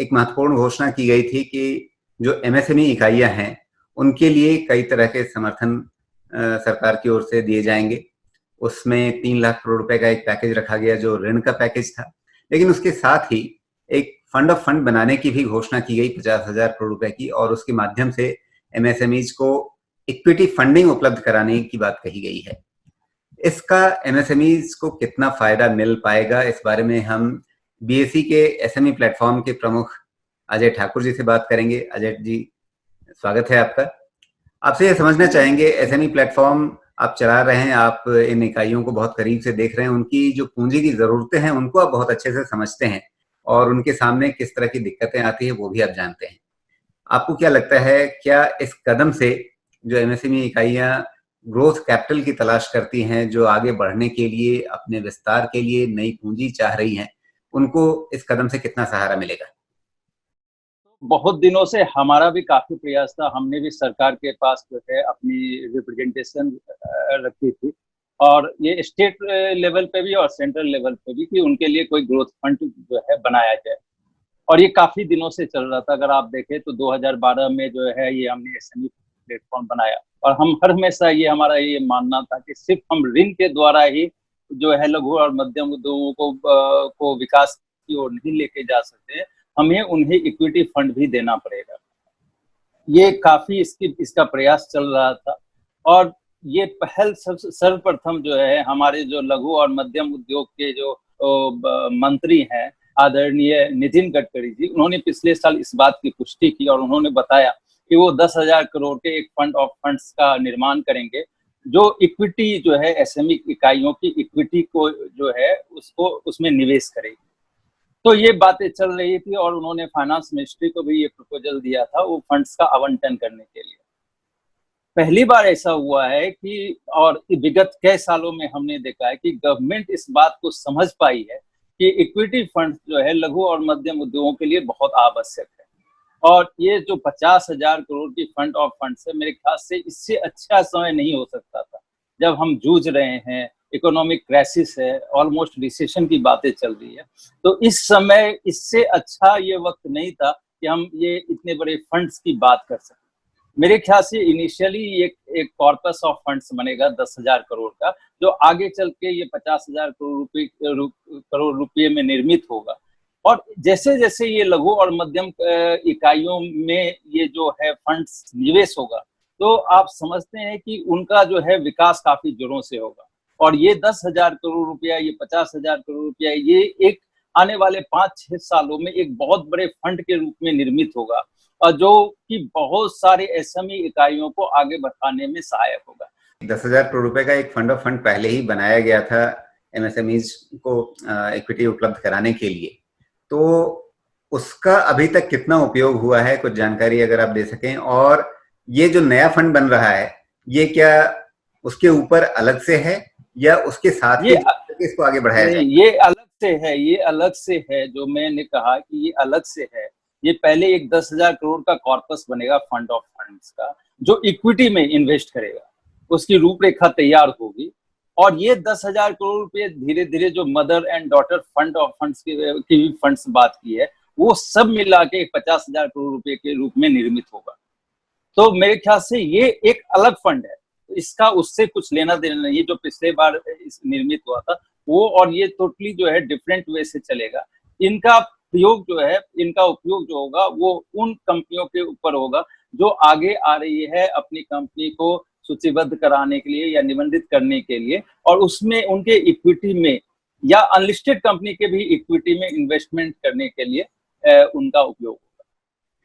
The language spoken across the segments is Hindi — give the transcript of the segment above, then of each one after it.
एक महत्वपूर्ण घोषणा की गई थी कि जो एमएसएमई इकाइयां हैं, उनके लिए कई तरह के समर्थन सरकार की ओर से दिए जाएंगे। उसमें 3 लाख करोड़ रुपए का एक पैकेज रखा गया जो ऋण का पैकेज था, लेकिन उसके साथ ही एक फंड ऑफ फंड बनाने की भी घोषणा की गई 50,000 करोड़ रुपए की, और उसके माध्यम से एमएसएमईज को इक्विटी फंडिंग उपलब्ध कराने की बात कही गई है। इसका एमएसएमईज को कितना फायदा मिल पाएगा, इस बारे में हम बीएसई के एसएमई प्लेटफॉर्म के प्रमुख अजय ठाकुर जी से बात करेंगे। अजय जी, स्वागत है आपका। आपसे यह समझना चाहेंगे, एसएमई प्लेटफॉर्म आप चला रहे हैं, आप इन इकाइयों को बहुत करीब से देख रहे हैं, उनकी जो पूंजी की जरूरतें हैं उनको आप बहुत अच्छे से समझते हैं, और उनके सामने किस तरह की दिक्कतें आती है वो भी आप जानते हैं। आपको क्या लगता है, क्या इस कदम से जो एमएसएमई इकाइयां ग्रोथ कैपिटल की तलाश करती हैं, जो आगे बढ़ने के लिए, अपने विस्तार के लिए नई पूंजी चाह रही हैं, उनको इस कदम से कितना सहारा मिलेगा? बहुत दिनों से हमारा भी काफी प्रयास था, हमने भी सरकार के पास जो है अपनी रिप्रेजेंटेशन रखी थी, और ये स्टेट लेवल पे भी और सेंट्रल लेवल पे भी कि उनके लिए कोई ग्रोथ फंड जो है बनाया जाए, और ये काफी दिनों से चल रहा था। अगर आप देखें तो 2012 में जो है ये हमने एसएमई प्लेटफॉर्म बनाया, और हम हर हमेशा ये हमारा ये मानना था कि सिर्फ हम ऋण के द्वारा ही जो है लघु और मध्यम उद्योगों को विकास की ओर नहीं लेके जा सकते, हमें उन्हें इक्विटी फंड भी देना पड़ेगा। ये काफी इसका प्रयास चल रहा था, और ये पहल सर्वप्रथम जो है हमारे जो लघु और मध्यम उद्योग के जो मंत्री हैं आदरणीय नितिन गडकरी जी, उन्होंने पिछले साल इस बात की पुष्टि की, और उन्होंने बताया कि वो 10,000 करोड़ के एक फंड ऑफ फंड्स का निर्माण करेंगे, जो इक्विटी जो है एसएमई इकाइयों की इक्विटी को जो है उसको उसमें निवेश करेगी। तो ये बातें चल रही थी, और उन्होंने फाइनेंस मिनिस्ट्री को भी ये प्रपोजल दिया था वो फंड्स का आवंटन करने के लिए। पहली बार ऐसा हुआ है कि, और विगत कई सालों में हमने देखा है कि गवर्नमेंट इस बात को समझ पाई है कि इक्विटी फंड जो है लघु और मध्यम उद्योगों के लिए बहुत आवश्यक है, और ये जो 50,000 करोड़ की फंड ऑफ फंड है, मेरे ख्याल से इससे अच्छा समय नहीं हो सकता था। जब हम जूझ रहे हैं, इकोनॉमिक क्राइसिस है, ऑलमोस्ट रिसेशन की बातें चल रही है, तो इस समय इससे अच्छा ये वक्त नहीं था कि हम ये इतने बड़े फंड्स की बात कर सकें। मेरे ख्याल से इनिशियली एक कॉर्पस ऑफ फंड्स बनेगा 10,000 करोड़ का, जो आगे चल के ये 50,000 करोड़ रुपये में निर्मित होगा, और जैसे जैसे ये लघु और मध्यम इकाइयों में ये जो है फंड्स निवेश होगा, तो आप समझते हैं कि उनका जो है विकास काफी जोरों से होगा, और ये 10,000 करोड़ रुपया, ये 50,000 करोड़ रुपया, ये एक आने वाले 5-6 सालों में एक बहुत बड़े फंड के रूप में निर्मित होगा, और जो कि बहुत सारे एसएमई इकाइयों को आगे बढ़ाने में सहायक होगा। 10,000 करोड़ रुपए का एक फंड ऑफ फंड पहले ही बनाया गया था एमएसएमईज को इक्विटी उपलब्ध कराने के लिए, तो उसका अभी तक कितना उपयोग हुआ है, कुछ जानकारी अगर आप दे सकें। और ये जो नया फंड बन रहा है, ये क्या उसके ऊपर अलग से है या उसके साथ ही इसको आगे बढ़ाया जाए? ये अलग से है, ये अलग से है, जो मैंने कहा कि ये अलग से है। ये पहले एक 10,000 करोड़ का कॉर्पस बनेगा फंड ऑफ फंड्स का, जो इक्विटी में इन्वेस्ट करेगा, उसकी रूपरेखा तैयार होगी, और ये 10,000 करोड़ रुपए धीरे धीरे जो mother and daughter fund of funds की फंड्स बात की है, वो सब मिला के 50,000 करोड़ रुपए के रूप में निर्मित होगा। तो मेरे ख्याल से ये एक अलग फंड है, इसका उससे कुछ लेना देना नहीं है जो पिछले बार निर्मित हुआ था वो, और ये टोटली जो है डिफरेंट वे से चलेगा। इनका प्रयोग जो है, इनका उपयोग जो होगा वो उन कंपनियों के ऊपर होगा जो आगे आ रही है अपनी कंपनी को सूचीबद्ध कराने के लिए या निबंधित करने के लिए, और उसमें उनके इक्विटी में या अनलिस्टेड कंपनी के भी इक्विटी में इन्वेस्टमेंट करने के लिए उनका उपयोग होगा।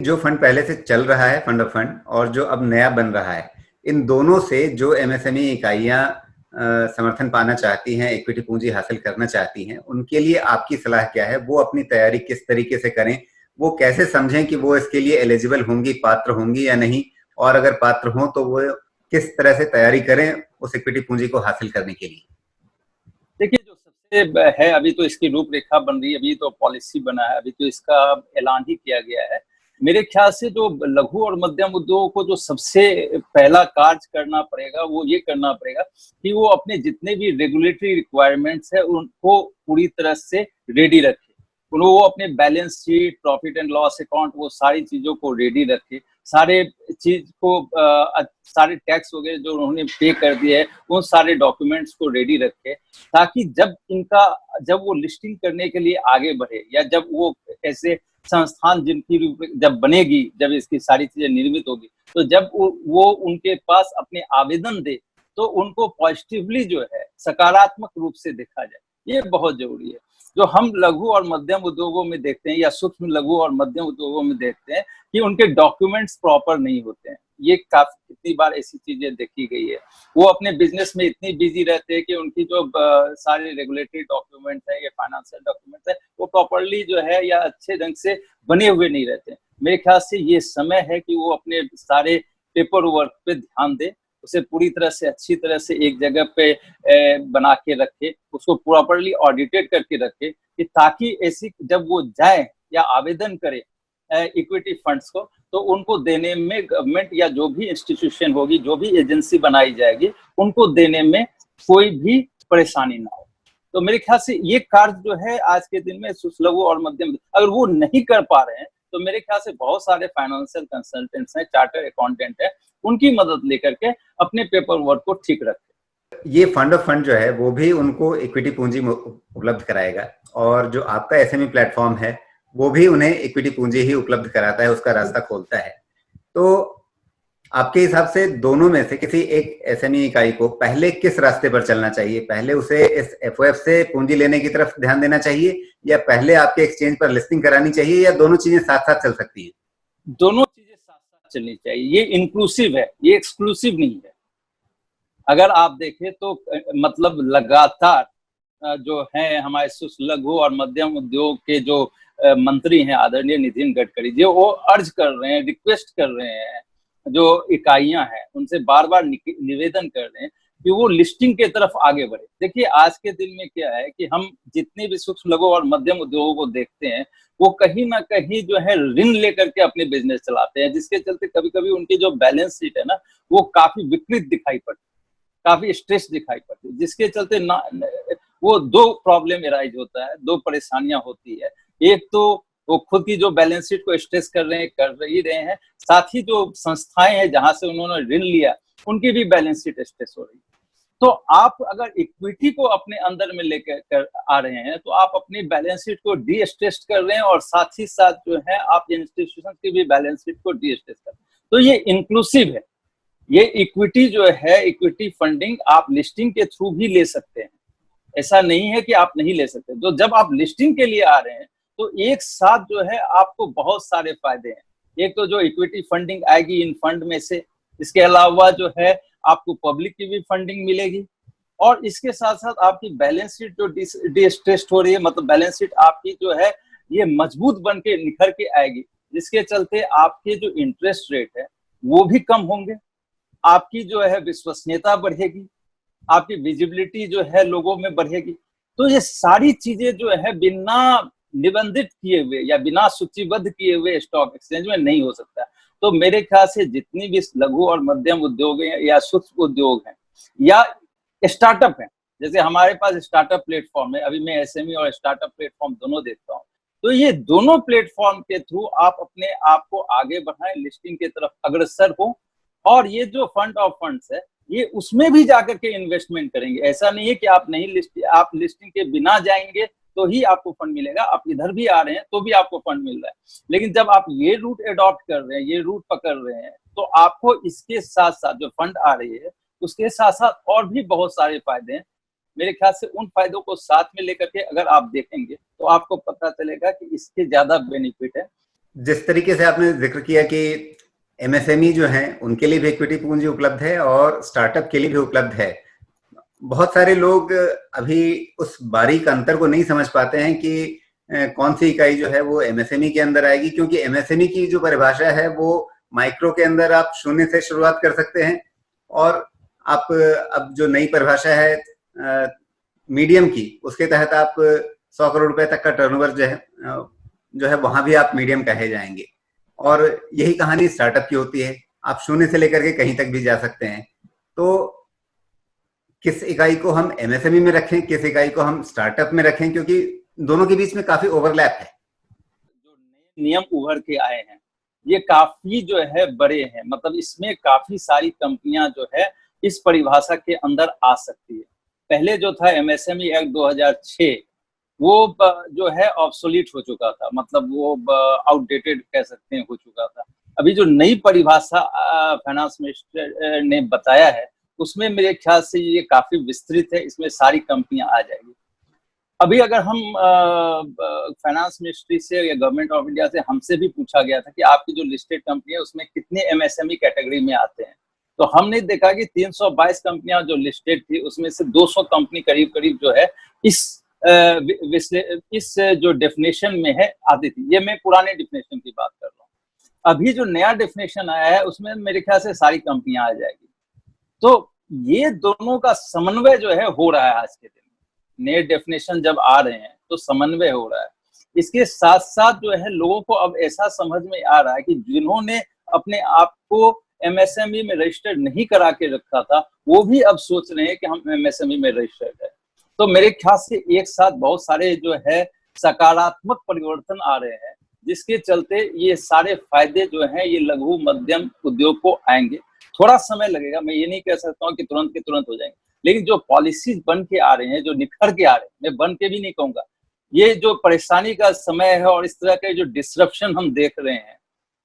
जो फंड पहले से चल रहा है फंड ऑफ फंड, और जो अब नया बन रहा है, इन दोनों से जो एमएसएमई इकाइयां समर्थन पाना चाहती हैं, इक्विटी पूंजी हासिल करना चाहती हैं, उनके लिए आपकी सलाह क्या है? वो अपनी तैयारी किस तरीके से करें? वो कैसे समझें कि वो इसके लिए एलिजिबल होंगी, पात्र होंगी या नहीं, और अगर पात्र हों तो वो किस तरह से तैयारी करें उस इक्विटी पूंजी को हासिल करने के लिए? देखिए, जो सबसे है, अभी तो इसकी रूपरेखा बन रही है, अभी तो पॉलिसी बना है, अभी तो इसका ऐलान ही किया गया है। मेरे ख्याल से जो लघु और मध्यम उद्योगों को जो सबसे पहला कार्य करना पड़ेगा वो ये करना पड़ेगा कि वो अपने जितने भी रेगुलेटरी रिक्वायरमेंट्स है उनको पूरी तरह से रेडी रखे। वो अपने balance sheet, profit and loss account, वो सारी चीजों को रेडी रखे, सारे चीज को सारे टैक्स वगैरह जो उन्होंने पे कर दिए है उन सारे डॉक्यूमेंट्स को रेडी रखे, ताकि जब वो लिस्टिंग करने के लिए आगे बढ़े, या जब वो ऐसे संस्थान जिनकी जब बनेगी, जब इसकी सारी चीजें निर्मित होगी, तो जब वो उनके पास अपने आवेदन दे तो उनको पॉजिटिवली जो है सकारात्मक रूप से देखा जाए, ये बहुत जरूरी है। जो हम लघु और मध्यम उद्योगों में देखते हैं या सूक्ष्म लघु और मध्यम उद्योगों में देखते हैं कि उनके डॉक्यूमेंट्स प्रॉपर नहीं होते हैं, ये काफी कितनी बार ऐसी चीजें देखी गई है। वो अपने बिजनेस में इतनी बिजी रहते हैं कि उनकी जो सारे रेगुलेटरी डॉक्यूमेंट्स है या फाइनेंशियल डॉक्यूमेंट्स है वो प्रॉपरली जो है या अच्छे ढंग से बने हुए नहीं रहते। मेरे ख्याल से ये समय है कि वो अपने सारे पेपर वर्क पे ध्यान दे, उसे पूरी तरह से अच्छी तरह से एक जगह पे बना के रखे, उसको प्रॉपरली ऑडिटेड करके रखे, कि ताकि ऐसी जब वो जाए या आवेदन करे इक्विटी फंड्स को, तो उनको देने में गवर्नमेंट या जो भी इंस्टीट्यूशन होगी, जो भी एजेंसी बनाई जाएगी, उनको देने में कोई भी परेशानी ना हो। तो मेरे ख्याल से ये कार्य जो है आज के दिन में लघु और मध्यम, अगर वो नहीं कर पा रहे हैं तो मेरे ख्याल से बहुत सारे फाइनेंशियल कंसल्टेंट्स हैं, चार्टर अकाउंटेंट है, उनकी मदद लेकर के अपने पेपर वर्क को ठीक रखें। ये फंड ऑफ फंड जो है वो भी उनको इक्विटी पूंजी उपलब्ध कराएगा, और जो आपका एसएमई प्लेटफॉर्म है वो भी उन्हें इक्विटी पूंजी ही उपलब्ध कराता है, उसका रास्ता खोलता है। तो आपके हिसाब से दोनों में से किसी एक एसएमई इकाई को पहले किस रास्ते पर चलना चाहिए? पहले उसे इस एफओएफ से पूंजी लेने की तरफ ध्यान देना चाहिए, या पहले आपके एक्सचेंज पर लिस्टिंग करानी चाहिए, या दोनों चीजें साथ साथ चल सकती हैं? दोनों चीजें साथ साथ चलनी चाहिए। ये इंक्लूसिव है, ये एक्सक्लूसिव नहीं है। अगर आप देखें तो मतलब लगातार जो है हमारे लघु और मध्यम उद्योग के जो मंत्री हैं आदरणीय नितिन गडकरी जी, वो अर्ज कर रहे हैं, रिक्वेस्ट कर रहे हैं, जो इकाइयां हैं उनसे बार बार निवेदन कर रहे हैं कि वो लिस्टिंग के तरफ आगे बढ़े। देखिए आज के दिन में क्या है कि हम जितने भी सूक्ष्म लघु और मध्यम उद्योगों को देखते हैं वो कहीं ना कहीं जो है ऋण लेकर के अपने बिजनेस चलाते हैं, जिसके चलते कभी कभी उनकी जो बैलेंस शीट है ना वो काफी विकृत दिखाई पड़ती है, काफी स्ट्रेस दिखाई पड़ती है, जिसके चलते ना वो दो प्रॉब्लम एराइज होता है, दो परेशानियां होती है। एक तो वो खुद की जो बैलेंस शीट को स्ट्रेस कर रहे हैं, साथ ही जो संस्थाएं हैं जहां से उन्होंने ऋण लिया उनकी भी बैलेंस शीट स्ट्रेस हो रही है। तो आप अगर इक्विटी को अपने अंदर में लेकर आ रहे हैं तो आप अपनी बैलेंस शीट को डी स्ट्रेस कर रहे हैं, और साथ ही साथ जो है आप इंस्टीट्यूशन की भी बैलेंस शीट को डी स्ट्रेस कर रहे हैं। तो ये इंक्लूसिव है। ये इक्विटी जो है, इक्विटी फंडिंग आप लिस्टिंग के थ्रू भी ले सकते हैं, ऐसा नहीं है कि आप नहीं ले सकते। तो जब आप लिस्टिंग के लिए आ रहे हैं तो एक साथ जो है आपको बहुत सारे फायदे हैं। एक तो जो इक्विटी फंडिंग आएगी इन फंड में से, इसके अलावा जो है आपको पब्लिक की भी फंडिंग मिलेगी, और इसके साथ साथ आपकी बैलेंस शीट जो डिस्ट्रेस्ड हो रही है, मतलब बैलेंस शीट आपकी जो है ये मजबूत बन के निखर के आएगी, जिसके चलते आपके जो इंटरेस्ट रेट है वो भी कम होंगे, आपकी जो है विश्वसनीयता बढ़ेगी, आपकी विजिबिलिटी जो है लोगों में बढ़ेगी। तो ये सारी चीजें जो है बिना निबंधित किए हुए या बिना सूचीबद्ध किए हुए स्टॉक एक्सचेंज में नहीं हो सकता। तो मेरे ख्याल से जितनी भी लघु और मध्यम उद्योग हैं या सूक्ष्म उद्योग हैं या स्टार्टअप हैं, जैसे हमारे पास स्टार्टअप प्लेटफॉर्म है, अभी मैं एसएमई और स्टार्टअप प्लेटफॉर्म दोनों देखता हूँ, तो ये दोनों प्लेटफॉर्म के थ्रू आप अपने आप को आगे बढ़ाएं, लिस्टिंग की तरफ अग्रसर हो, और ये जो फंड ऑफ फंड्स है ये उसमें भी जाकर के इन्वेस्टमेंट करेंगे। ऐसा नहीं है कि आप आप लिस्टिंग के बिना जाएंगे तो ही आपको फंड मिलेगा, आप इधर भी आ रहे हैं तो भी आपको फंड मिल रहा है। लेकिन जब आप ये रूट एडॉप्ट कर रहे हैं, ये रूट पकड़ रहे हैं, तो आपको इसके साथ साथ जो फंड आ रही है उसके साथ साथ और भी बहुत सारे फायदे हैं। मेरे ख्याल से उन फायदों को साथ में लेकर के अगर आप देखेंगे तो आपको पता चलेगा कि इसके ज्यादा बेनिफिट है। जिस तरीके से आपने जिक्र किया कि एमएसएमई जो है उनके लिए भी इक्विटी पूंजी उपलब्ध है और स्टार्टअप के लिए भी उपलब्ध है, बहुत सारे लोग अभी उस बारीक अंतर को नहीं समझ पाते हैं कि कौन सी इकाई जो है वो एमएसएमई के अंदर आएगी, क्योंकि एमएसएमई की जो परिभाषा है वो माइक्रो के अंदर आप शून्य से शुरुआत कर सकते हैं, और आप अब जो नई परिभाषा है मीडियम की, उसके तहत आप 100 करोड़ रुपए तक का टर्नओवर जो है वहां भी आप मीडियम कहे जाएंगे। और यही कहानी स्टार्टअप की होती है, आप शून्य से लेकर के कहीं तक भी जा सकते हैं। तो किस इकाई को हम एमएसएमई में रखें, किस इकाई को हम स्टार्टअप में रखें, क्योंकि दोनों के बीच में काफी ओवरलैप है। जो नए नियम उभर के आए हैं ये काफी जो है बड़े हैं, मतलब इसमें काफी सारी कंपनियां जो है इस परिभाषा के अंदर आ सकती है। पहले जो था एमएसएमई एक्ट 2006 वो जो है ऑब्सोलीट हो चुका था, मतलब वो आउटडेटेड कह सकते हैं हो चुका था। अभी जो नई परिभाषा फाइनेंस मिनिस्टर ने बताया है उसमें मेरे ख्याल से ये काफी विस्तृत है, इसमें सारी कंपनियां आ जाएगी। अभी अगर हम फाइनेंस मिनिस्ट्री से या गवर्नमेंट ऑफ इंडिया से हमसे भी पूछा गया था कि आपकी जो लिस्टेड कंपनी है उसमें कितने एमएसएमई कैटेगरी में आते हैं, तो हमने देखा कि 322 कंपनियां जो लिस्टेड थी उसमें से 200 कंपनी करीब करीब जो है इस जो डेफिनेशन में है आती थी। ये मैं पुराने डेफिनेशन की बात कर रहा हूँ। अभी जो नया डेफिनेशन आया है उसमें मेरे ख्याल से सारी कंपनियां आ जाएगी। तो ये दोनों का समन्वय जो है हो रहा है आज के दिन में। नए डेफिनेशन जब आ रहे हैं तो समन्वय हो रहा है। इसके साथ साथ जो है लोगों को अब ऐसा समझ में आ रहा है कि जिन्होंने अपने आप को एमएसएमई में रजिस्टर्ड नहीं करा के रखा था वो भी अब सोच रहे हैं कि हम एमएसएमई में रजिस्टर्ड है। तो मेरे ख्याल से एक साथ बहुत सारे जो है सकारात्मक परिवर्तन आ रहे हैं जिसके चलते ये सारे फायदे जो हैं ये लघु मध्यम उद्योग को आएंगे। थोड़ा समय लगेगा, मैं ये नहीं कह सकता हूँ कि तुरंत के तुरंत हो जाएंगे, लेकिन जो पॉलिसीज बन के आ रहे हैं, जो निखर के आ रहे हैं, मैं बन के भी नहीं कहूंगा, ये जो परेशानी का समय है और इस तरह के जो डिसरप्शन हम देख रहे हैं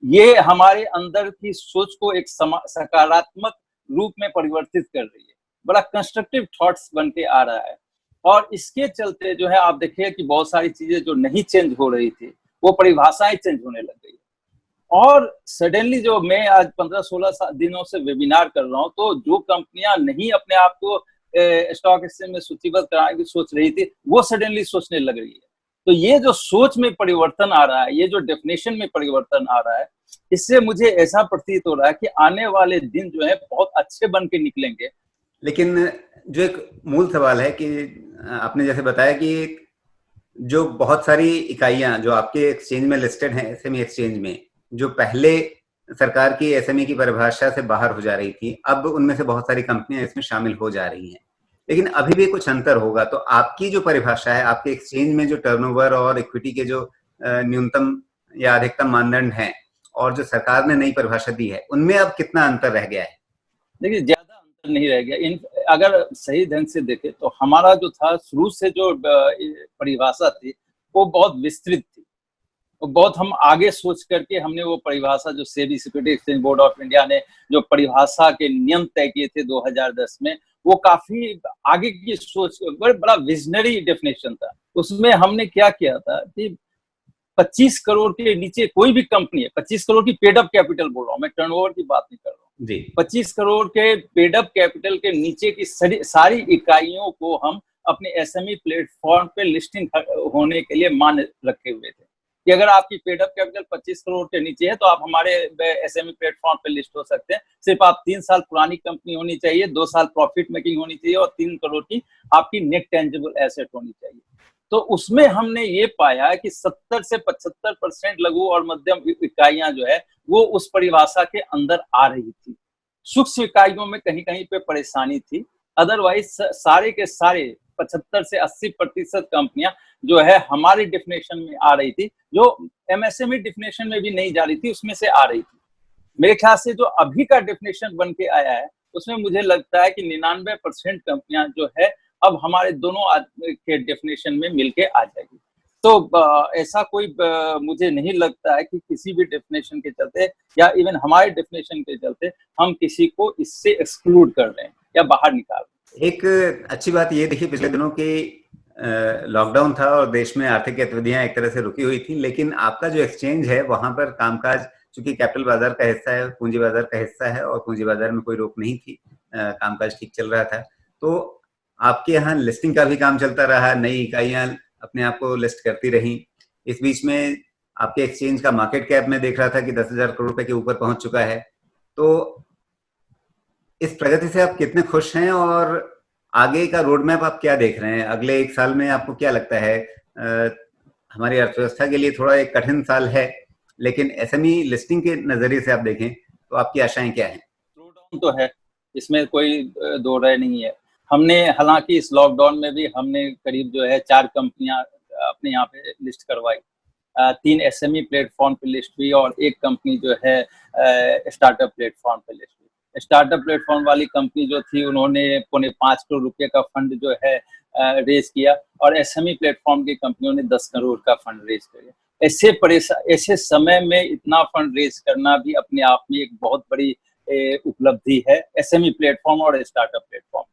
ये हमारे अंदर की सोच को एक सकारात्मक रूप में परिवर्तित कर रही है। बड़ा कंस्ट्रक्टिव थॉट्स बन के आ रहा है और इसके चलते जो है आप देखिए कि बहुत सारी चीजें जो नहीं चेंज हो रही थी वो परिभाषाएं चेंज होने लग गई। और सडनली जो मैं आज 15-16 दिनों से वेबिनार कर रहा हूँ तो जो कंपनियां नहीं अपने आप को स्टॉक एक्सचेंज में सूचीबद्ध कराने की सोच रही थी वो सडनली सोचने लग रही है। तो ये जो सोच में परिवर्तन आ रहा है, ये जो डेफिनेशन में परिवर्तन आ रहा है, इससे मुझे ऐसा प्रतीत हो रहा है कि आने वाले दिन जो है बहुत अच्छे बन के निकलेंगे। लेकिन जो एक मूल सवाल है कि आपने जैसे बताया कि जो बहुत सारी इकाइयां जो आपके एक्सचेंज में लिस्टेड हैं, एसएमई एक्सचेंज में, जो पहले सरकार की एसएमई की परिभाषा से बाहर हो जा रही थी, अब उनमें से बहुत सारी कंपनियां इसमें शामिल हो जा रही हैं। लेकिन अभी भी कुछ अंतर होगा। तो आपकी जो परिभाषा है, आपके एक्सचेंज में जो टर्नओवर और इक्विटी के जो न्यूनतम या अधिकतम मानदंड हैं और जो सरकार ने नई परिभाषा दी है, उनमें अब कितना अंतर रह गया है? देखिए ज्यादा अंतर नहीं रह गया। अगर सही ढंग से देखें तो हमारा जो था शुरू से जो परिभाषा थी वो बहुत विस्तृत थी, बहुत हम आगे सोच करके हमने वो परिभाषा जो SEBI security exchange board of India ने जो परिभाषा के नियम तय किए थे 2010 में, वो काफी आगे की सोच, बड़ा विजनरी डेफिनेशन था। उसमें हमने क्या किया था कि 25 करोड़ के नीचे कोई भी कंपनी है, 25 करोड़ की पेड अप कैपिटल बोल रहा हूँ मैं, टर्नओवर की बात नहीं कर रहा हूँ, 25 करोड़ के पेड अप कैपिटल के नीचे की सारी इकाइयों को हम अपने एसएमई प्लेटफॉर्म पे लिस्टिंग होने के लिए मान रखे हुए थे कि अगर आपकी पेड अप कैपिटल 25 करोड़ के नीचे है तो आप हमारे एसएमई प्लेटफॉर्म पे लिस्ट हो सकते हैं। सिर्फ आप 3 साल पुरानी कंपनी होनी चाहिए, 2 साल प्रॉफिट मेकिंग होनी चाहिए और 3 करोड़ की आपकी नेट टेंजिबल एसेट होनी चाहिए। तो उसमें हमने ये पाया कि 70 से 75% लघु और मध्यम इकाइयां जो है वो उस परिभाषा के अंदर आ रही थी। सूक्ष्म इकाइयों में कहीं कहीं पे परेशानी थी, अदरवाइज सारे के सारे 75 से 80% कंपनियां जो है हमारी डेफिनेशन में आ रही थी, जो एमएसएमई डेफिनेशन में भी नहीं जा रही थी उसमें से आ रही थी। मेरे ख्याल से जो अभी का डेफिनेशन बन के आया है उसमें मुझे लगता है कि 99% कंपनियां जो है अब हमारे दोनों के डेफिनेशन में मिलके आ जाएगी। तो ऐसा कोई मुझे नहीं लगता है कि किसी भी डेफिनेशन के चलते या इवन हमारे डेफिनेशन के चलते हम किसी को इससे एक्सक्लूड कर रहे हैं या बाहर निकाल रहे हैं। एक अच्छी बात ये देखिए, पिछले दिनों के लॉकडाउन था और देश में आर्थिक गतिविधियां एक तरह से रुकी हुई थी, लेकिन आपका जो एक्सचेंज है वहां पर कामकाज, चूंकि कैपिटल बाजार का हिस्सा है, पूंजी बाजार का हिस्सा है और पूंजी बाजार में कोई रोक नहीं थी, कामकाज ठीक चल रहा था। तो आपके यहाँ लिस्टिंग का भी काम चलता रहा, नई इकाइयां अपने आप को लिस्ट करती रही। इस बीच में आपके एक्सचेंज का मार्केट कैप में देख रहा था कि 10,000 करोड़ रुपए के ऊपर पहुंच चुका है। तो इस प्रगति से आप कितने खुश हैं और आगे का रोड मैप आप क्या देख रहे हैं? अगले 1 साल में आपको क्या लगता है? हमारी अर्थव्यवस्था के लिए थोड़ा एक कठिन साल है, लेकिन एसएमई लिस्टिंग के नजरिए से आप देखें तो आपकी आशाएं क्या हैं? स्लो डाउन तो है, इसमें कोई दो राय नहीं है। हमने हालांकि इस लॉकडाउन में भी हमने करीब जो है 4 कंपनियां अपने यहाँ पे लिस्ट करवाई, 3 SME प्लेटफॉर्म पे लिस्ट हुई और एक कंपनी जो है स्टार्टअप प्लेटफॉर्म पे लिस्ट हुई। स्टार्टअप प्लेटफॉर्म वाली कंपनी जो थी उन्होंने 5.25 करोड़ रुपए का फंड जो है रेज किया और SME प्लेटफॉर्म की कंपनियों ने 10 करोड़ का फंड रेज किया। ऐसे समय में इतना फंड रेज करना भी अपने आप में एक बहुत बड़ी उपलब्धि है SME प्लेटफॉर्म और स्टार्टअप प्लेटफॉर्म।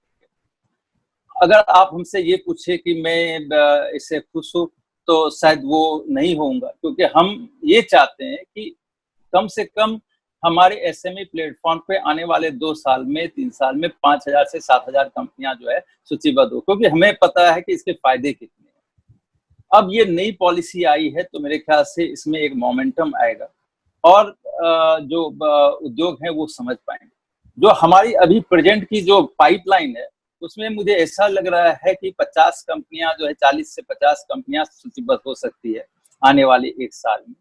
अगर आप हमसे ये पूछे कि मैं इससे खुश हूँ तो शायद वो नहीं होऊंगा, क्योंकि हम ये चाहते हैं कि कम से कम हमारे SME प्लेटफॉर्म पे आने वाले 2 साल में 3 साल में 5,000 से 7,000 कंपनियां जो है सूचीबद्ध हो, क्योंकि हमें पता है कि इसके फायदे कितने हैं। अब ये नई पॉलिसी आई है तो मेरे ख्याल से इसमें एक मोमेंटम आएगा और जो उद्योग हैं वो समझ पाएंगे। जो हमारी अभी प्रेजेंट की जो पाइपलाइन है उसमें मुझे ऐसा लग रहा है कि 50 कंपनियां जो है 40 से 50 कंपनियां सूचीबद्ध हो सकती है आने वाले 1 साल में।